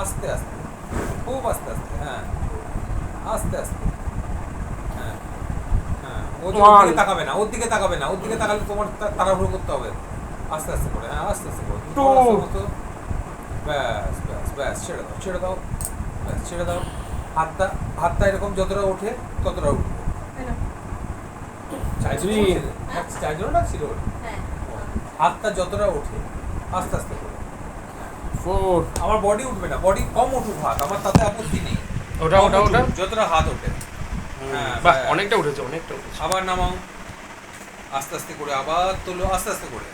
আস্তে আস্তে, খুব আস্তে আস্তে, হ্যাঁ আস্তে আস্তে, হ্যাঁ হ্যাঁ, ওর দিকে তাকাবে না, ওর দিকে তাকাবে না, ওর দিকে তাকালে তোমার তাড়াহুড়ো করতে হবে। আস্তে আস্তে করে, হ্যাঁ আস্তে আস্তে করে, মতো। ব্যাস ব্যাস ব্যাস, ছেড়ে দাও ছেড়ে দাও, ব্যাস ছেড়ে দাও। হাতটা হাতটা এরকম যতটা ওঠে ততটা উঠবে। হাতটা যতটা ওঠে আস্তে আস্তে করে। আমার বডি উঠবে না, বডি কম উঠুক হাত, আমার তাতে আপত্তি নেই। ওটা ওটা ওটা যতটা হাত ওঠে, হ্যাঁ বাহ, অনেকটা উঠেছে, অনেকটা উঠেছে। আবার নামাও, আস্তে আস্তে করে আবার তোলো, আস্তে আস্তে করে,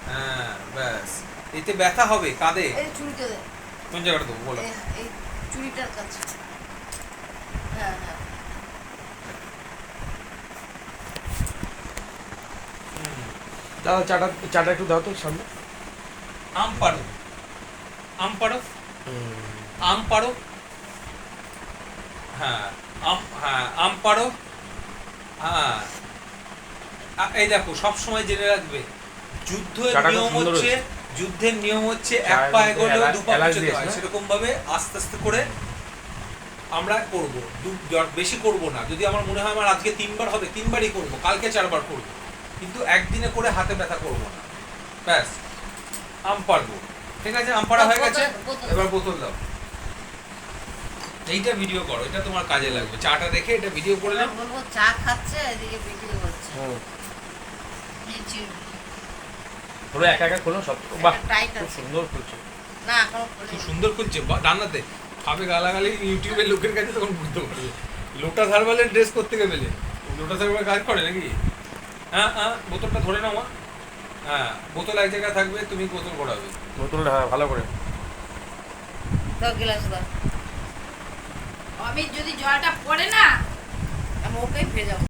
হ্যাঁ ব্যাস। এতে ব্যথা হবে কাঁধে। কোন জায়গাটা দেবো বলো? এই চুড়িটার কাছে। হ্যাঁ হ্যাঁ। দাদা চাটা চাটা একটু দাও তো সামনে। আম পাড়ো, আম পাড়ো, আম পাড়ো, হ্যাঁ হ্যাঁ আম পাড়ো, হ্যাঁ। এই দেখো, সব সময় জেনে রাখবে, যুদ্ধের নিয়ম হচ্ছে, যুদ্ধের নিয়ম হচ্ছে এক পা এগোলেও দু পা পিছতে হয়। সেরকম ভাবে আস্তে আস্তে করে আমরা করব, বেশি করব না। যদি আমার মনে হয় আমার আজকে 3বার হবে, 3বারই করব, কালকে 4বার করব, কিন্তু একদিনে করে হাতে ব্যথা করব না। ব্যাস, আম পারবো, ঠিক আছে? আম পাড়া হয়ে গেছে, এবার বোতল দাও। এইটা ভিডিও করো, এটা তোমার কাজে লাগবে। চাটা দেখে এটা ভিডিও করে নাও। বলবো চা খাচ্ছে, এদিকে ভিডিও করছে। পুরো একা একা খোলো সব। বাহ, টাইট খুব আছে। সুন্দর খুলছে। না এখন খুব সুন্দর খুলছে, ডান্নাতে খাবে গালাগালি ইউটিউবের লোকের কাছে, তখন বুঝতে পারবে। লোটা সার্ভালের ড্রেস করতে গেলে লোটা সার্ভাল কাজ করে নাকি? হ্যাঁ হ্যাঁ, বোতলটা ধরে নাও। হ্যাঁ, বোতল এক জায়গায় থাকবে, তুমি বোতল করাবে। বোতলটা ভালো করে দাও, গ্লাস দাও। আমি যদি জলটা পড়ে না, আমি ওকেই ভেজাবো।